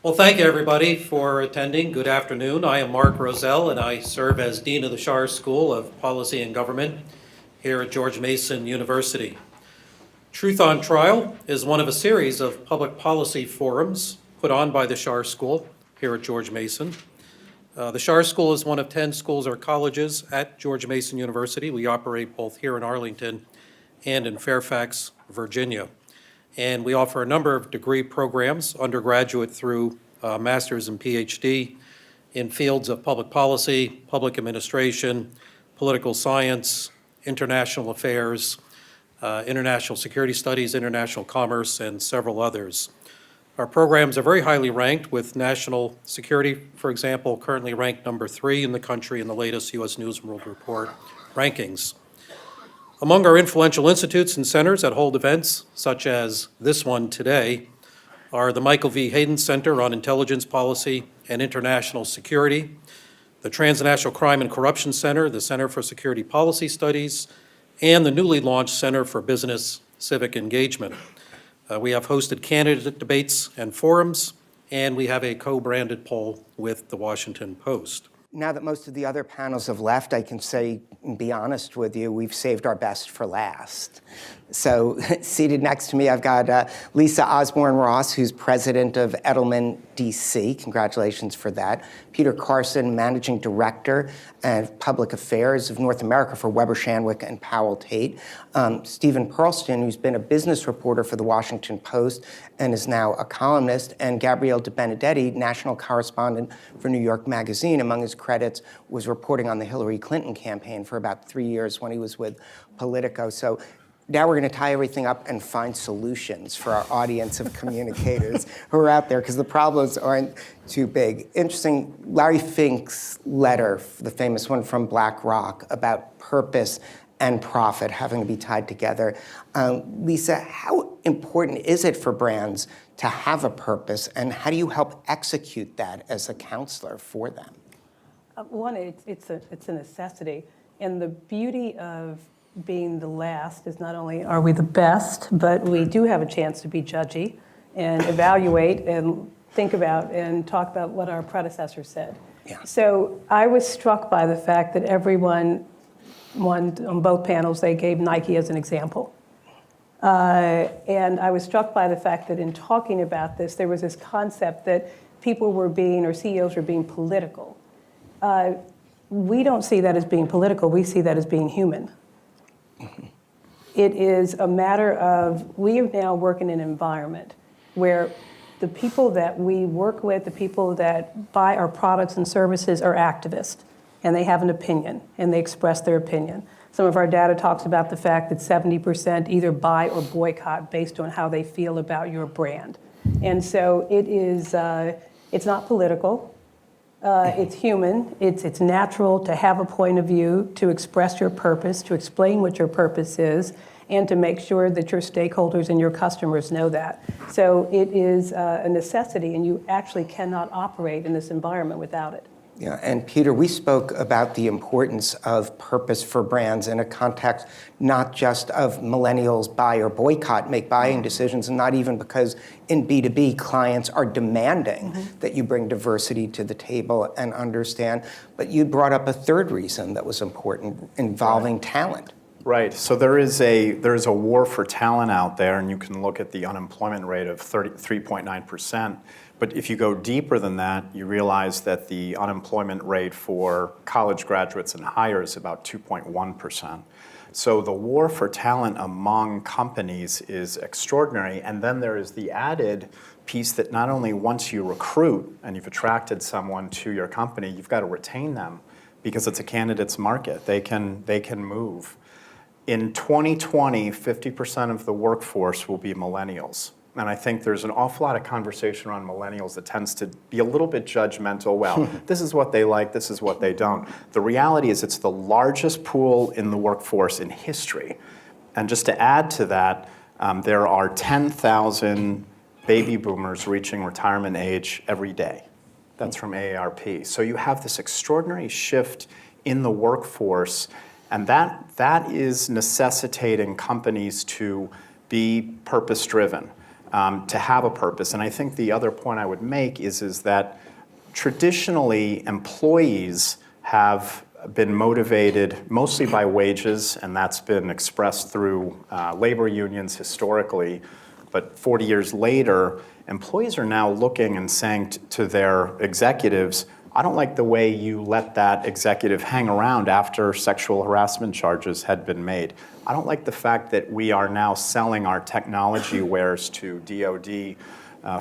Well, thank you, everybody, for attending. Good afternoon. I am Mark Roselle, and I serve as Dean of the Schar School of Policy and Government here at George Mason University. Truth on Trial is one of a series of public policy forums put on by the Schar School here at George Mason. The Schar School is one of 10 schools or colleges at George Mason University. We operate both here in Arlington and in Fairfax, Virginia. And we offer a number of degree programs, undergraduate through master's and PhD, in fields of public policy, public administration, political science, international affairs, international security studies, international commerce, and several others. Our programs are very highly ranked, with national security, for example, currently ranked number 3 in the country in the latest U.S. News and World Report rankings. Among our influential institutes and centers that hold events, such as this one today, are the Michael V. Hayden Center on Intelligence Policy and International Security, the Transnational Crime and Corruption Center, the Center for Security Policy Studies, and the newly launched Center for Business Civic Engagement. We have hosted candidate debates and forums, and we have a co-branded poll with the Washington Post. Now that most of the other panels have left, I can say, and be honest with you, we've saved our best for last. So seated next to me, I've got Lisa Osborne-Ross, who's president of Edelman, DC. Congratulations for that. Peter Carson, managing director of public affairs of North America for Weber Shandwick and Powell Tate. Stephen Pearlstein, who's been a business reporter for the Washington Post and is now a columnist. And Gabriel Debenedetti, national correspondent for New York Magazine. Among his credits was reporting on the Hillary Clinton campaign for about 3 years when he was with Politico. So now we're going to tie everything up and find solutions for our audience of communicators who are out there, because the problems aren't too big. Interesting, Larry Fink's letter, the famous one from BlackRock, about purpose and profit having to be tied together. Lisa, how important is it for brands to have a purpose, and how do you help execute that as a counselor for them? One, it's a necessity, and the beauty of being the last is not only are we the best, but we do have a chance to be judgy and evaluate and think about and talk about what our predecessors said. Yeah. So I was struck by the fact that everyone, on both panels, they gave Nike as an example. And I was struck by the fact that in talking about this, there was this concept that people were being, or CEOs were being political. We don't see that as being political, we see that as being human. It is a matter of, we are now working in an environment where the people that we work with, the people that buy our products and services are activists, and they have an opinion, and they express their opinion. Some of our data talks about the fact that 70% either buy or boycott based on how they feel about your brand. And so it is, it's not political. It's human, it's natural to have a point of view, to express your purpose, to explain what your purpose is, and to make sure that your stakeholders and your customers know that. So it is a necessity, and you actually cannot operate in this environment without it. Yeah, and Peter, we spoke about the importance of purpose for brands in a context not just of millennials buy or boycott, make buying decisions, and not even because in B2B clients are demanding that you bring diversity to the table and understand. But you brought up a third reason that was important, involving talent. Right. So there is a war for talent out there, and you can look at the unemployment rate of 3.9%. But if you go deeper than that, you realize that the unemployment rate for college graduates and higher is about 2.1%. So the war for talent among companies is extraordinary. And then there is the added piece that not only once you recruit and you've attracted someone to your company, you've got to retain them because it's a candidate's market. They can move. In 2020, 50% of the workforce will be millennials. And I think there's an awful lot of conversation around millennials that tends to be a little bit judgmental. Well, this is what they like, this is what they don't. The reality is it's the largest pool in the workforce in history. And just to add to that, there are 10,000 baby boomers reaching retirement age every day. That's from AARP. So you have this extraordinary shift in the workforce, and that is necessitating companies to be purpose-driven. to have a purpose. And I think the other point I would make is that traditionally employees have been motivated mostly by wages, and that's been expressed through labor unions historically. But 40 years later, employees are now looking and saying to their executives, I don't like the way you let that executive hang around after sexual harassment charges had been made. I don't like the fact that we are now selling our technology wares to DoD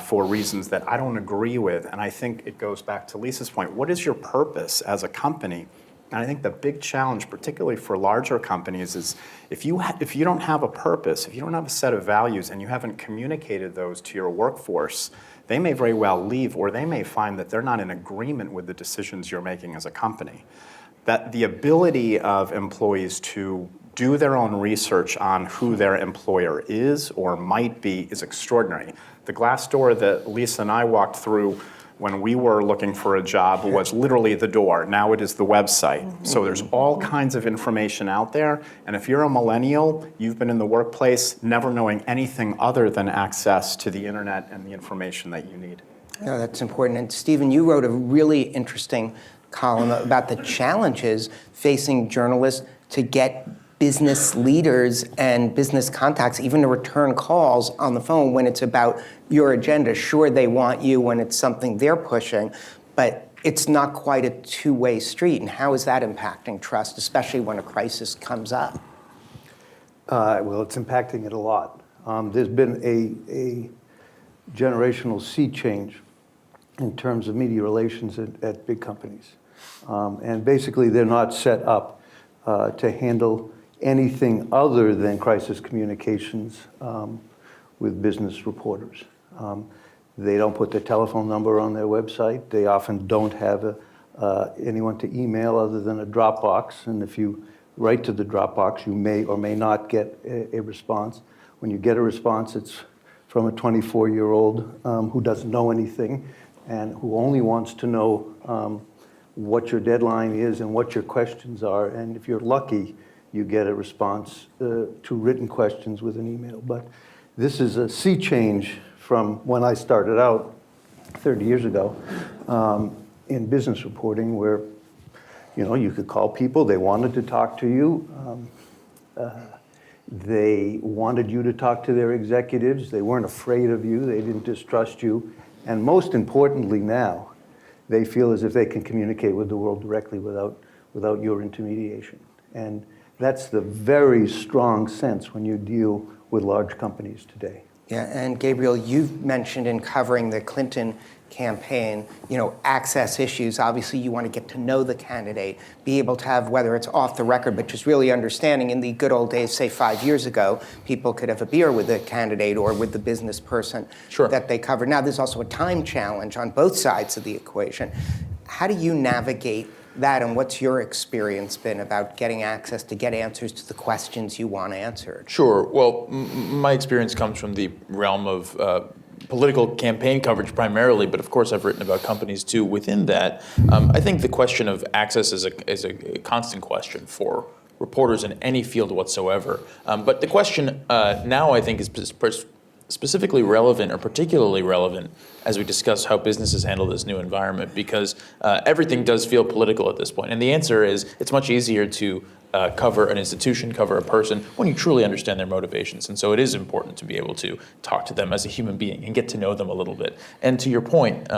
for reasons that I don't agree with. And I think it goes back to Lisa's point. What is your purpose as a company? And I think the big challenge, particularly for larger companies, is if you don't have a purpose, if you don't have a set of values and you haven't communicated those to your workforce, they may very well leave, or they may find that they're not in agreement with the decisions you're making as a company. That the ability of employees to do their own research on who their employer is or might be is extraordinary. The Glassdoor that Lisa and I walked through when we were looking for a job was literally the door. Now it is the website. So there's all kinds of information out there. And if you're a millennial, you've been in the workplace never knowing anything other than access to the internet and the information that you need. No, that's important. And Stephen, you wrote a really interesting column about the challenges facing journalists to get business leaders and business contacts, even to return calls on the phone when it's about your agenda. Sure, they want you when it's something they're pushing, but it's not quite a two-way street. And how is that impacting trust, especially when a crisis comes up? Well, it's impacting it a lot. There's been a generational sea change in terms of media relations at big companies. And basically, they're not set up to handle anything other than crisis communications with business reporters. They don't put their telephone number on their website. They often don't have anyone to email other than a Dropbox. And if you write to the Dropbox, you may or may not get a response. When you get a response, it's from a 24-year-old who doesn't know anything and who only wants to know what your deadline is and what your questions are. And if you're lucky, you get a response to written questions with an email. But this is a sea change from when I started out 30 years ago in business reporting, where you could call people, they wanted to talk to you, they wanted you to talk to their executives, they weren't afraid of you, they didn't distrust you, and most importantly now, they feel as if they can communicate with the world directly without your intermediation. And that's the very strong sense when you deal with large companies today. Yeah, and Gabriel, you've mentioned in covering the Clinton campaign, access issues. Obviously, you want to get to know the candidate, be able to have, whether it's off the record, but just really understanding. In the good old days, say 5 years ago, people could have a beer with the candidate or with the business person that they covered. Now, there's also a time challenge on both sides of the equation. How do you navigate that, and what's your experience been about getting access to get answers to the questions you want answered? Sure. Well, my experience comes from the realm of political campaign coverage primarily, but of course I've written about companies too within that. I think the question of access is a constant question for reporters in any field whatsoever. But the question now I think is specifically relevant or particularly relevant as we discuss how businesses handle this new environment, because everything does feel political at this point. And the answer is it's much easier to cover an institution, cover a person, when you truly understand their motivations. And so it is important to be able to talk to them as a human being and get to know them a little bit. And to your point,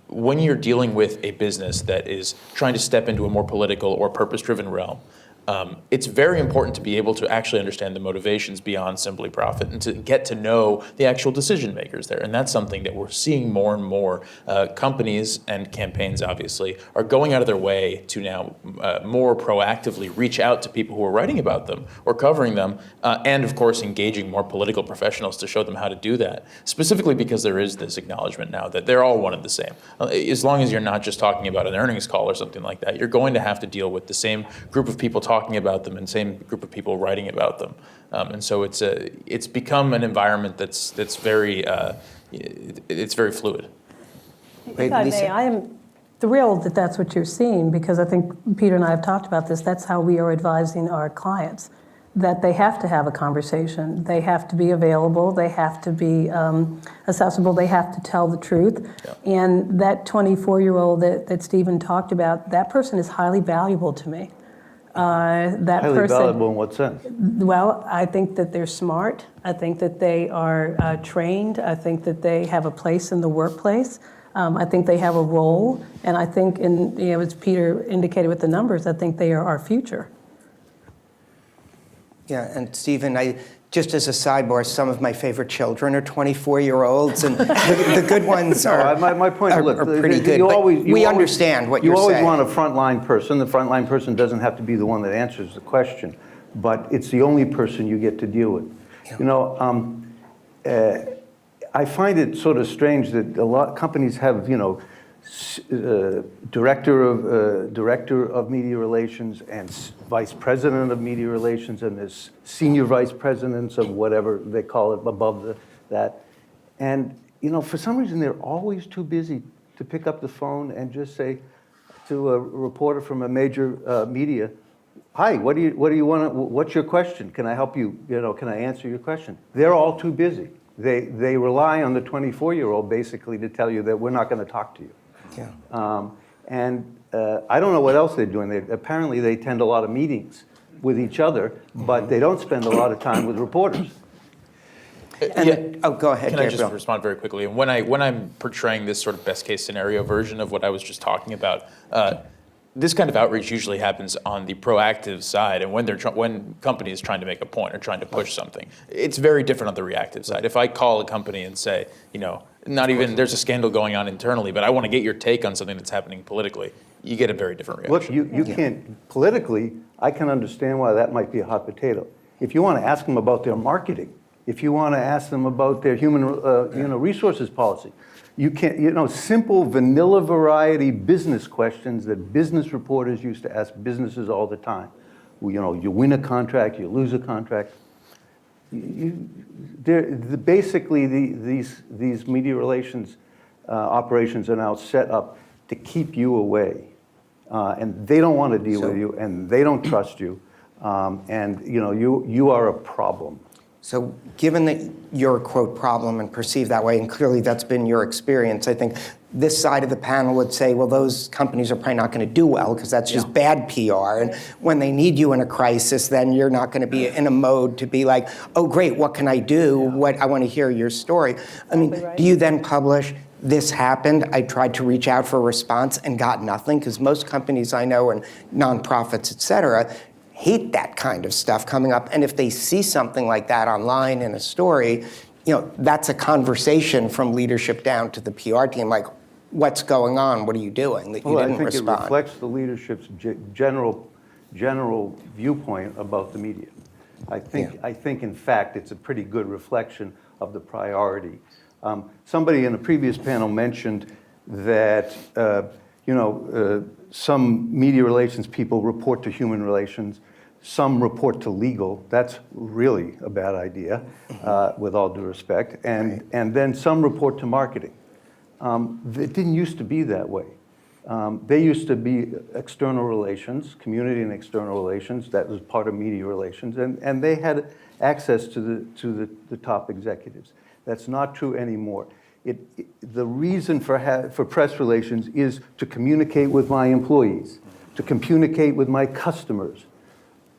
when you're dealing with a business that is trying to step into a more political or purpose-driven realm, it's very important to be able to actually understand the motivations beyond simply profit and to get to know the actual decision makers there. And that's something that we're seeing more and more. Companies and campaigns, obviously, are going out of their way to now more proactively reach out to people who are writing about them or covering them, and of course engaging more political professionals to show them how to do that, specifically because there is this acknowledgement now that they're all one and the same. As long as you're not just talking about an earnings call or something like that, you're going to have to deal with the same group of people talking about them and same group of people writing about them, and so it's become an environment that's very it's very fluid. If I may, I am thrilled that that's what you're seeing, because I think Peter and I have talked about this. That's how we are advising our clients, that they have to have a conversation. They have to be available. They have to be accessible. They have to tell the truth. Yeah. And that 24-year-old that Stephen talked about, that person is highly valuable to me. That Highly person, valuable in what sense? well, I think that they're smart. I think that they are trained. I think that they have a place in the workplace. I think they have a role. And I think, as Peter indicated with the numbers, I think they are our future. Yeah, and Stephen, just as a sidebar, some of my favorite children are 24-year-olds, and the good ones are, My point is, look, are pretty good. But we understand what you're saying. You always want a frontline person. The frontline person doesn't have to be the one that answers the question, but it's the only person you get to deal with. Yeah. You know, I find it sort of strange that a lot of companies have, director of media relations and vice president of media relations, and there's senior vice presidents of whatever they call it above that. And for some reason they're always too busy to pick up the phone and just say to a reporter from a major media, "Hi, what do you want? What's your question? Can I help you? Can I answer your question?" They're all too busy. They rely on the 24-year-old basically to tell you that we're not going to talk to you. Yeah. I don't know what else they're doing. Apparently they attend a lot of meetings with each other, but they don't spend a lot of time with reporters. Oh, go ahead, Can I just Gabriel. respond very quickly? And when I'm portraying this sort of best case scenario version of what I was just talking about, this kind of outreach usually happens on the proactive side, and when company is trying to make a point or trying to push something. It's very different on the reactive side. If I call a company and say, not even there's a scandal going on internally, but I want to get your take on something that's happening politically, you get a very different reaction. Look, you can't, politically, I can understand why that might be a hot potato. If you want to ask them about their marketing, if you want to ask them about their human resources policy, you can't, simple vanilla variety business questions that business reporters used to ask businesses all the time. You win a contract, you lose a contract. Basically, these media relations operations are now set up to keep you away. And they don't want to deal with you, and they don't trust you. And you are a problem. So given that you're a, quote, problem and perceived that way, and clearly that's been your experience, I think this side of the panel would say, well, those companies are probably not going to do well because that's just bad PR. And when they need you in a crisis, then you're not going to be in a mode to be like, oh, great, what can I do? I want to hear your story. I mean, Right. do you then publish, this happened, I tried to reach out for a response and got nothing? Because most companies I know and nonprofits, et cetera, hate that kind of stuff coming up. And if they see something like that online in a story, that's a conversation from leadership down to the PR team, like, what's going on? What are you doing that you didn't respond? I think it reflects the leadership's general viewpoint about the media. I think, in fact, it's a pretty good reflection of the priority. Somebody in a previous panel mentioned that, some media relations people report to human relations, some report to legal. That's really a bad idea, with all due respect. And then some report to marketing. It didn't used to be that way. They used to be external relations, community and external relations. That was part of media relations, and they had access to the top executives. That's not true anymore. The reason for press relations is to communicate with my employees, to communicate with my customers,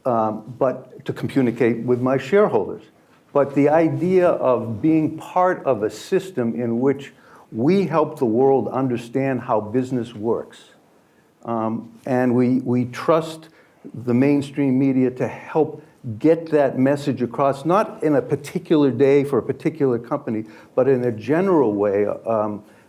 but to communicate with my shareholders. But the idea of being part of a system in which we help the world understand how business works, and we trust the mainstream media to help get that message across, not in a particular day for a particular company, but in a general way.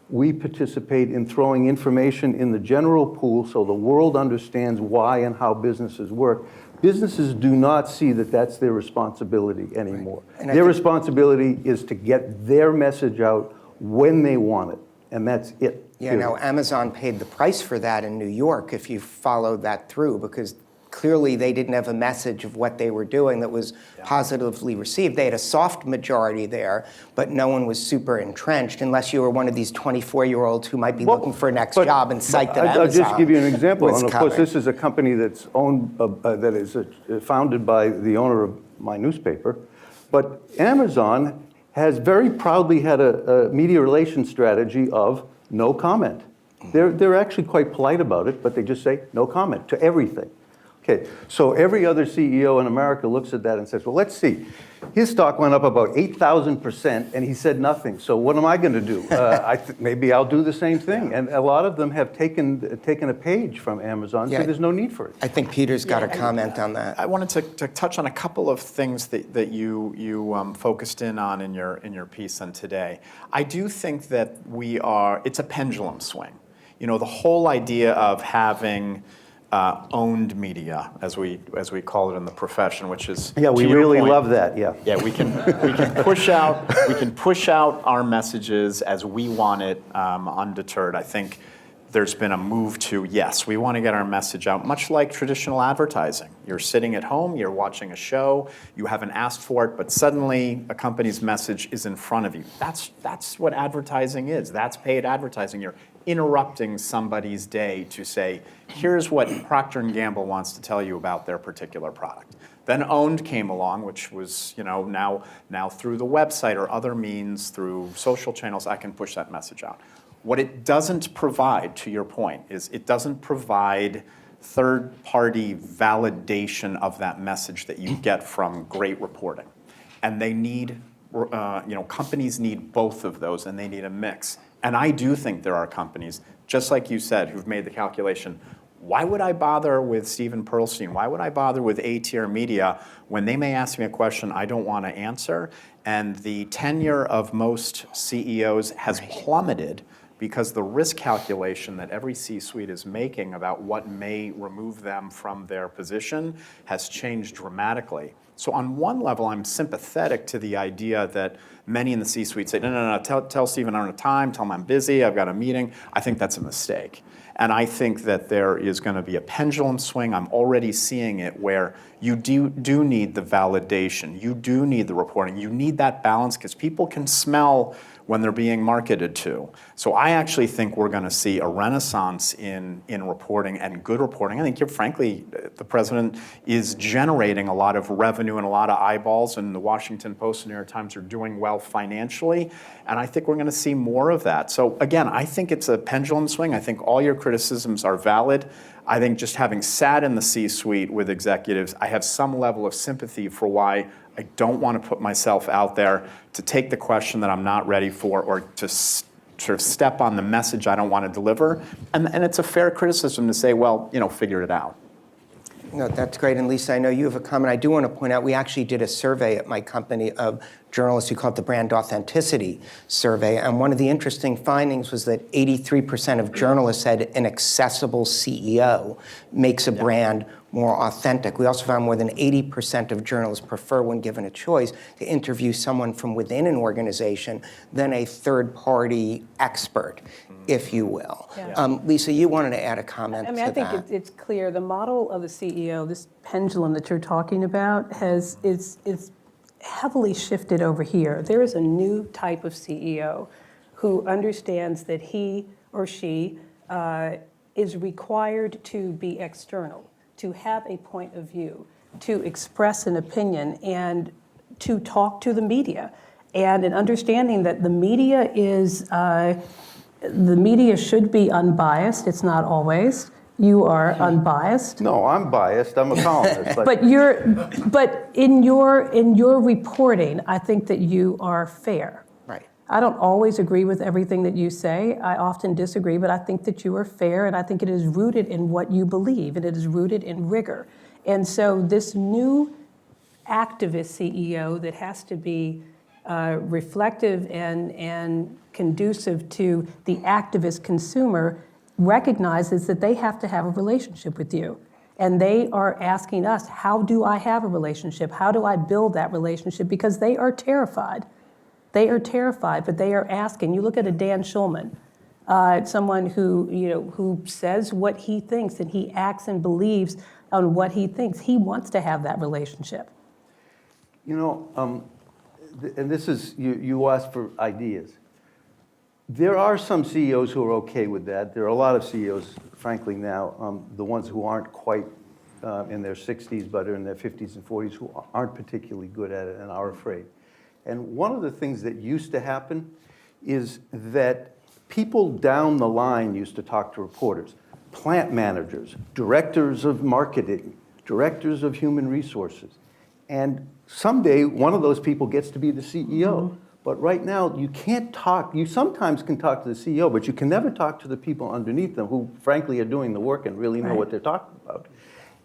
We participate in throwing information in the general pool so the world understands why and how businesses work. Businesses do not see that that's their responsibility anymore. Right. Their responsibility is to get their message out when they want it, and that's it. Yeah, now Amazon paid the price for that in New York if you followed that through, because clearly they didn't have a message of what they were doing that was positively received. They had a soft majority there, but no one was super entrenched unless you were one of these 24-year-olds who might be looking for a next job and psyched that I'll just give you an example. was And of course, covered. this is a company that's owned, that is founded by the owner of my newspaper. But Amazon has very proudly had a media relations strategy of no comment. They're actually quite polite about it, but they just say no comment to everything. Okay, so every other CEO in America looks at that and says, well, let's see. His stock went up about 8,000% and he said nothing. So what am I going to do? Maybe I'll do the same thing. And a lot of them have taken a page from Amazon, so there's no need for it. I think Peter's got a comment on that. I wanted to touch on a couple of things that you focused in on in your piece on today. I do think that it's a pendulum swing. You know, the whole idea of having owned media, as we call it in the profession, which is We really love that. Yeah, we can push out our messages as we want it, undeterred. I think there's been a move to, yes, we want to get our message out, much like traditional advertising. You're sitting at home, you're watching a show, you haven't asked for it, but suddenly a company's message is in front of you. That's what advertising is. That's paid advertising. You're interrupting somebody's day to say, here's what Procter & Gamble wants to tell you about their particular product. Then Owned came along, which was, now through the website or other means, through social channels, I can push that message out. What it doesn't provide, to your point, is it doesn't provide third-party validation of that message that you get from great reporting. And they need, companies need both of those, and they need a mix. And I do think there are companies, just like you said, who've made the calculation, why would I bother with Stephen Pearlstein? Why would I bother with A-tier media when they may ask me a question I don't want to answer? And the tenure of most CEOs has plummeted because the risk calculation that every C-suite is making about what may remove them from their position has changed dramatically. So on one level, I'm sympathetic to the idea that many in the C-suite say, no, tell Stephen I don't have time, tell him I'm busy, I've got a meeting. I think that's a mistake. And I think that there is going to be a pendulum swing. I'm already seeing it where you do need the validation. You do need the reporting. You need that balance because people can smell when they're being marketed to. So I actually think we're going to see a renaissance in reporting and good reporting. I think, frankly, the president is generating a lot of revenue and a lot of eyeballs, and the Washington Post and New York Times are doing well financially, and I think we're going to see more of that. So again, I think it's a pendulum swing. I think all your criticisms are valid. I think just having sat in the C-suite with executives, I have some level of sympathy for why I don't want to put myself out there to take the question that I'm not ready for or to sort of step on the message I don't want to deliver. And it's a fair criticism to say, well, figure it out. No, that's great. And Lisa, I know you have a comment. I do want to point out, we actually did a survey at my company of journalists who call it the Brand Authenticity Survey. And one of the interesting findings was that 83% of journalists said an accessible CEO makes a brand more authentic. We also found more than 80% of journalists prefer, when given a choice, to interview someone from within an organization than a third-party expert, if you will. Yeah. Lisa, you wanted to add a comment to that. I think it's clear. The model of the CEO, this pendulum that you're talking about, is heavily shifted over here. There is a new type of CEO who understands that he or she is required to be external, to have a point of view, to express an opinion, and to talk to the media. And an understanding that the media should be unbiased. It's not always. You are unbiased. No, I'm biased. I'm a columnist. But in your reporting, I think that you are fair. Right. I don't always agree with everything that you say. I often disagree, but I think that you are fair, and I think it is rooted in what you believe, and it is rooted in rigor. And so this new activist CEO that has to be reflective and conducive to the activist consumer recognizes that they have to have a relationship with you. And they are asking us, how do I have a relationship? How do I build that relationship? Because they are terrified. They are terrified, but they are asking. You look at a Dan Schulman, someone who says what he thinks and he acts and believes on what he thinks. He wants to have that relationship. You know, and this is, you asked for ideas. There are some CEOs who are okay with that. There are a lot of CEOs, frankly, now, the ones who aren't quite in their 60s, but are in their 50s and 40s, who aren't particularly good at it and are afraid. And one of the things that used to happen is that people down the line used to talk to reporters, plant managers, directors of marketing, directors of human resources. And someday, one of those people gets to be the CEO. But right now, you can't talk. You sometimes can talk to the CEO, but you can never talk to the people underneath them who, frankly, are doing the work and really know what they're talking about.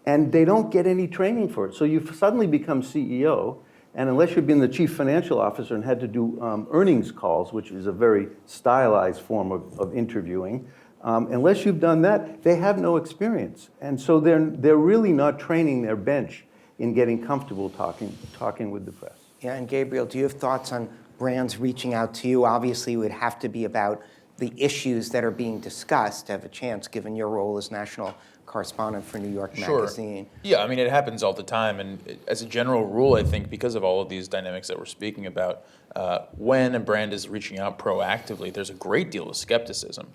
And they don't get any training for it. So you suddenly become CEO, and unless you've been the chief financial officer and had to do earnings calls, which is a very stylized form of interviewing, unless you've done that, they have no experience. And so they're really not training their bench in getting comfortable talking with the press. Yeah, and Gabriel, do you have thoughts on brands reaching out to you? Obviously, it would have to be about the issues that are being discussed to have a chance, given your role as national correspondent for New York Magazine. Yeah, I mean, it happens all the time. And as a general rule, I think because of all of these dynamics that we're speaking about, when a brand is reaching out proactively, there's a great deal of skepticism,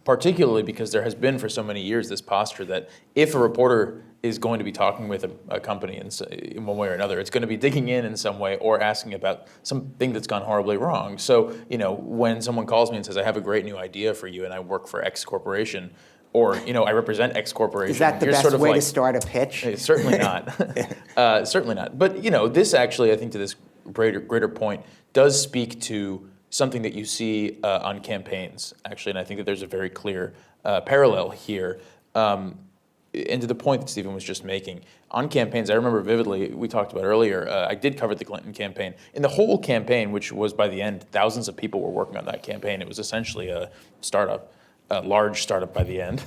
particularly because there has been for so many years this posture that if a reporter is going to be talking with a company in one way or another, it's going to be digging in some way or asking about something that's gone horribly wrong. So, you know, when someone calls me and says, I have a great new idea for you and I work for X corporation, or, you know, I represent X corporation. Is that the best way to start a pitch? Certainly not. Certainly not. But, you know, this actually, I think to this greater point, does speak to something that you see on campaigns, actually, and I think that there's a very clear parallel here. And to the point that Stephen was just making, on campaigns, I remember vividly, we talked about earlier, I did cover the Clinton campaign. In the whole campaign, which was by the end, thousands of people were working on that campaign. It was essentially a startup, a large startup by the end.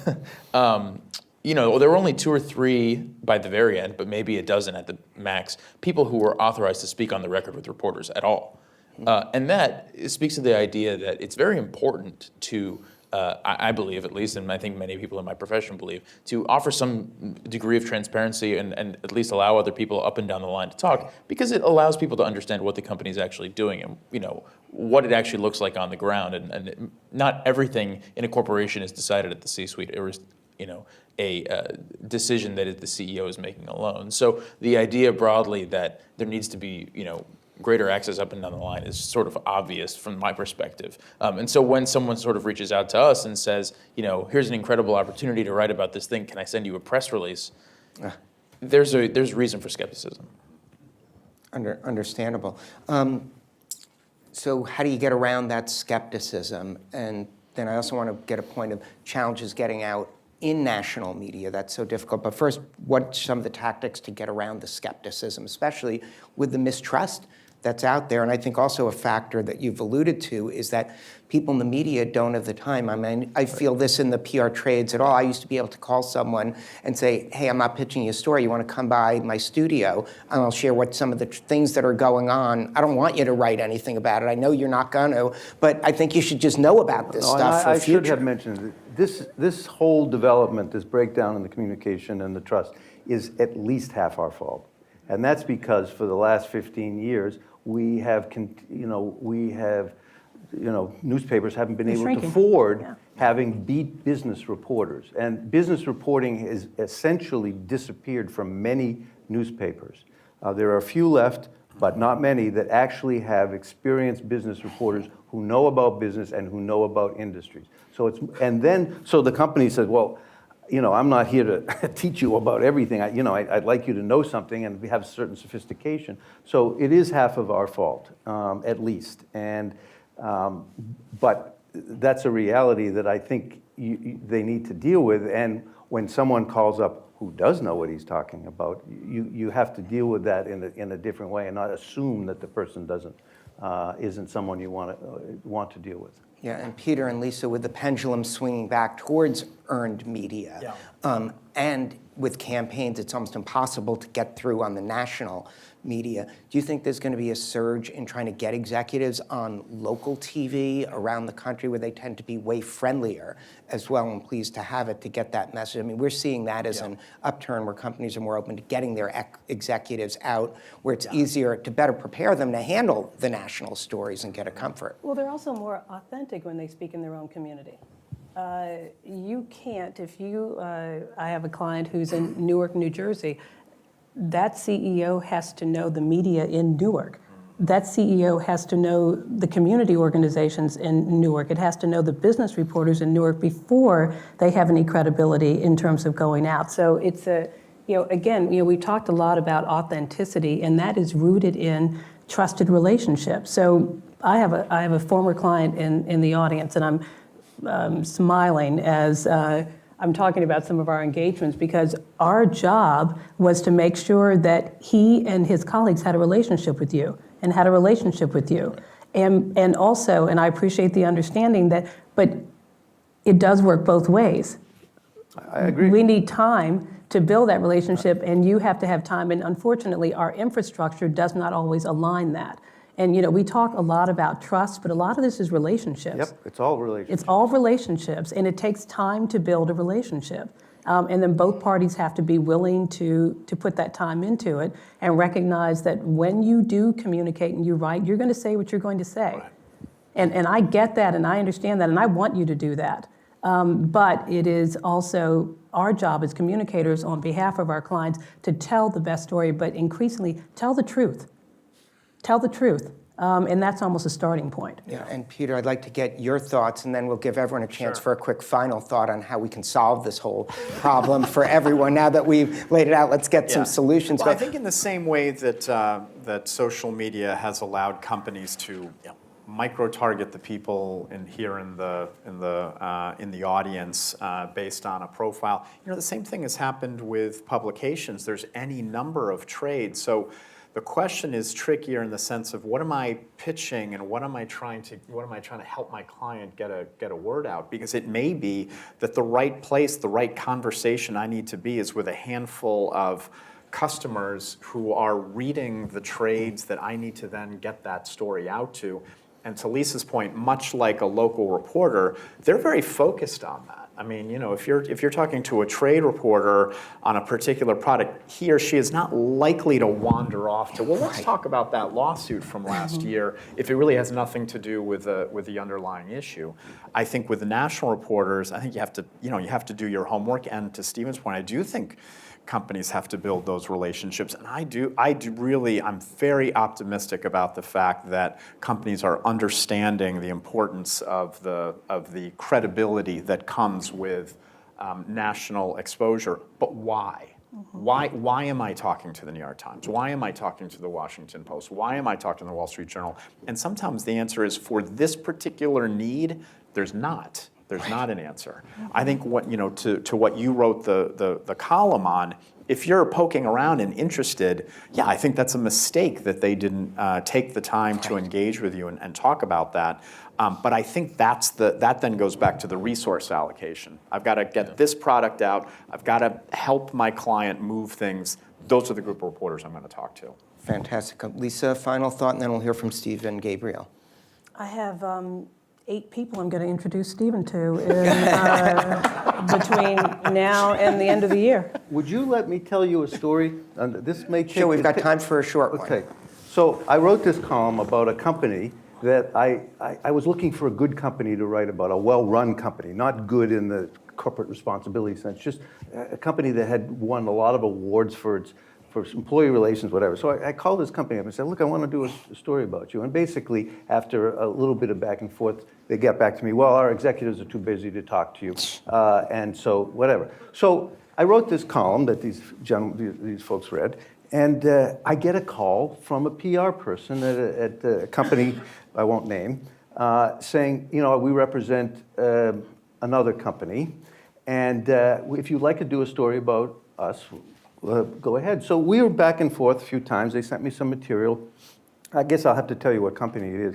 You know, there were only 2 or 3 by the very end, but maybe a dozen at the max, people who were authorized to speak on the record with reporters at all. And that speaks to the idea that it's very important to, I believe at least, and I think many people in my profession believe, to offer some degree of transparency and at least allow other people up and down the line to talk, because it allows people to understand what the company is actually doing and, you know, what it actually looks like on the ground. And not everything in a corporation is decided at the C-suite. It was, you know, a decision that the CEO is making alone. So the idea broadly that there needs to be, you know, greater access up and down the line is sort of obvious from my perspective. And so when someone sort of reaches out to us and says, you know, here's an incredible opportunity to write about this thing, can I send you a press release? There's reason for skepticism. Understandable. So how do you get around that skepticism? And then I also want to get a point of challenges getting out in national media. That's so difficult. But first, what's some of the tactics to get around the skepticism, especially with the mistrust that's out there? And I think also a factor that you've alluded to is that people in the media don't have the time. I mean, I feel this in the PR trades at all. I used to be able to call someone and say, hey, I'm not pitching you a story. You want to come by my studio and I'll share what some of the things that are going on. I don't want you to write anything about it. I know you're not going to, but I think you should just know about this stuff for future. I should have mentioned that this whole development, this breakdown in the communication and the trust is at least half our fault. And that's because for the last 15 years, newspapers haven't been able to afford having beat business reporters. And business reporting has essentially disappeared from many newspapers. There are a few left, but not many, that actually have experienced business reporters who know about business and who know about industries. So the company says, well, you know, I'm not here to teach you about everything. I'd like you to know something and we have a certain sophistication. So it is half of our fault, at least. And but that's a reality that I think they need to deal with. And when someone calls up who does know what he's talking about, you have to deal with that in a different way and not assume that the person isn't someone you want to deal with. Yeah, and Peter and Lisa, with the pendulum swinging back towards earned media, and with campaigns, it's almost impossible to get through on the national media. Do you think there's going to be a surge in trying to get executives on local TV around the country where they tend to be way friendlier as well, and pleased to have it to get that message? I mean, we're seeing that as an upturn where companies are more open to getting their executives out, where it's easier to better prepare them to handle the national stories and get a comfort. Well, they're also more authentic when they speak in their own community. You can't, if you, I have a client who's in Newark, New Jersey, that CEO has to know the media in Newark. That CEO has to know the community organizations in Newark. It has to know the business reporters in Newark before they have any credibility in terms of going out. So it's a, again, we talked a lot about authenticity, and that is rooted in trusted relationships. So I have a former client in the audience, and I'm smiling as I'm talking about some of our engagements, because our job was to make sure that he and his colleagues had a relationship with you and had a relationship with you. And also, and I appreciate the understanding that, but it does work both ways. I agree. We need time to build that relationship, and you have to have time. And unfortunately, our infrastructure does not always align that. And we talk a lot about trust, but a lot of this is relationships. Yep, it's all relationships. It's all relationships, and it takes time to build a relationship. And then both parties have to be willing to put that time into it and recognize that when you do communicate and you write, you're going to say what you're going to say. Right. And I get that, and I understand that, and I want you to do that. But it is also our job as communicators on behalf of our clients to tell the best story, but increasingly tell the truth. Tell the truth. And that's almost a starting point. Yeah, and Peter, I'd like to get your thoughts, and then we'll give everyone a chance for a quick final thought on how we can solve this whole problem for everyone. Now that we've laid it out, let's get some solutions. Well, I think in the same way that that social media has allowed companies to micro-target the people here in the audience based on a profile, the same thing has happened with publications. There's any number of trades. So the question is trickier in the sense of what am I pitching and what am I trying to help my client get a word out? Because it may be that the right place, the right conversation I need to be is with a handful of customers who are reading the trades that I need to then get that story out to. And to Lisa's point, much like a local reporter, they're very focused on that. I mean, if you're talking to a trade reporter on a particular product, he or she is not likely to wander off to, let's talk about that lawsuit from last year if it really has nothing to do with the underlying issue. I think with the national reporters, I think you have to do your homework. And to Stephen's point, I do think companies have to build those relationships, and I'm very optimistic about the fact that companies are understanding the importance of the credibility that comes with national exposure. But why? Why am I talking to the New York Times? Why am I talking to the Washington Post? Why am I talking to the Wall Street Journal? And sometimes the answer is for this particular need, there's not. There's not an answer. I think to what you wrote the column on, if you're poking around and interested, I think that's a mistake that they didn't take the time to engage with you and talk about that. But I think that then goes back to the resource allocation. I've got to get this product out. I've got to help my client move things. Those are the group of reporters I'm going to talk to. Fantastic. Lisa, final thought, and then we'll hear from Steve and Gabriel. I have 8 people I'm going to introduce Stephen to between now and the end of the year. Would you let me tell you a story? This may take. Sure, we've got time for a short one. Okay. So I wrote this column about a company that I was looking for a good company to write about, a well-run company, not good in the corporate responsibility sense, just a company that had won a lot of awards for employee relations, whatever. So I called this company up and said, look, I want to do a story about you. And basically, after a little bit of back and forth, they get back to me, well, our executives are too busy to talk to you. And so whatever. So I wrote this column that these folks read, and I get a call from a PR person at a company I won't name, saying, we represent another company, and if you'd like to do a story about us, go ahead. So we were back and forth a few times. They sent me some material. I guess I'll have to tell you what company it is.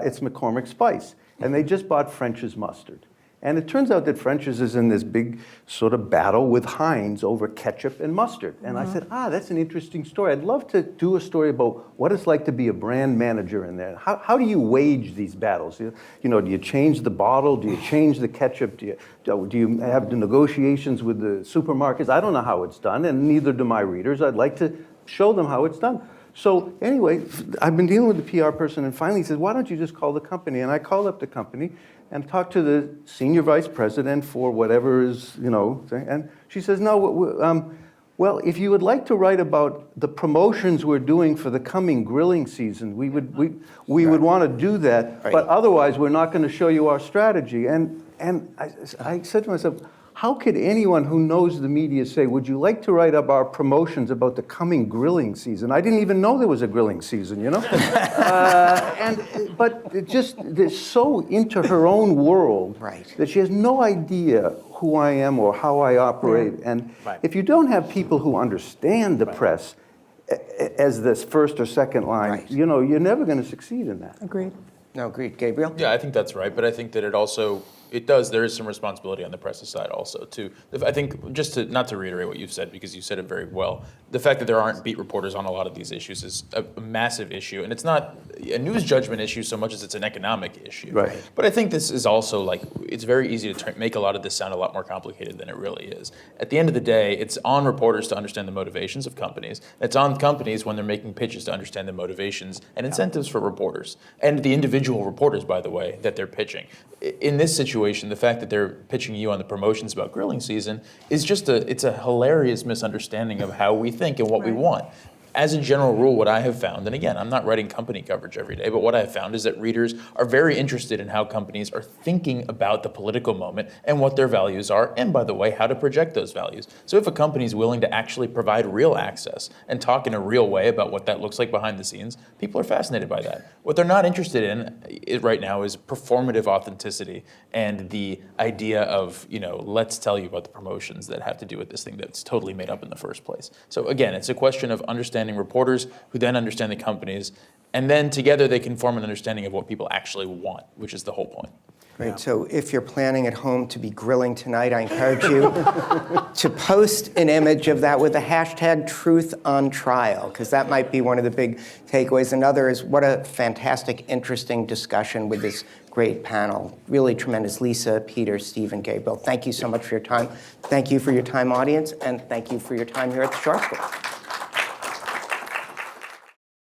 It's McCormick Spice. And they just bought French's Mustard. And it turns out that French's is in this big sort of battle with Heinz over ketchup and mustard. And I said, that's an interesting story. I'd love to do a story about what it's like to be a brand manager in there. How do you wage these battles? Do you change the bottle? Do you change the ketchup? Do you have the negotiations with the supermarkets? I don't know how it's done, and neither do my readers. I'd like to show them how it's done. So anyway, I've been dealing with the PR person, and finally he said, why don't you just call the company? And I called up the company and talked to the senior vice president for whatever is, thing. And she says, no, well, if you would like to write about the promotions we're doing for the coming grilling season, we would want to do that, but otherwise we're not going to show you our strategy. And I said to myself, how could anyone who knows the media say, would you like to write up our promotions about the coming grilling season? I didn't even know there was a grilling season, But they're so into her own world that she has no idea who I am or how I operate. And if you don't have people who understand the press as this first or second line, you're never going to succeed in that. Agreed. No, agreed. Gabriel? Yeah, I think that's right, but I think that there is some responsibility on the press's side also too. I think, not to reiterate what you've said, because you said it very well, the fact that there aren't beat reporters on a lot of these issues is a massive issue, and it's not a news judgment issue so much as it's an economic issue. Right. But I think this is also it's very easy to make a lot of this sound a lot more complicated than it really is. At the end of the day, it's on reporters to understand the motivations of companies. It's on companies when they're making pitches to understand the motivations and incentives for reporters, and the individual reporters, by the way, that they're pitching. In this situation, the fact that they're pitching you on the promotions about grilling season is it's a hilarious misunderstanding of how we think and what we want. As a general rule, what I have found, and again, I'm not writing company coverage every day, but what I have found is that readers are very interested in how companies are thinking about the political moment and what their values are, and by the way, how to project those values. So if a company is willing to actually provide real access and talk in a real way about what that looks like behind the scenes, people are fascinated by that. What they're not interested in right now is performative authenticity and the idea of, let's tell you about the promotions that have to do with this thing that's totally made up in the first place. So again, it's a question of understanding reporters who then understand the companies, and then together they can form an understanding of what people actually want, which is the whole point. Great. So if you're planning at home to be grilling tonight, I encourage you to post an image of that with the hashtag #TruthOnTrial, because that might be one of the big takeaways. Another is what a fantastic, interesting discussion with this great panel. Really tremendous. Lisa, Peter, Steve, and Gabriel, thank you so much for your time. Thank you for your time, audience, and thank you for your time here at the Schar School.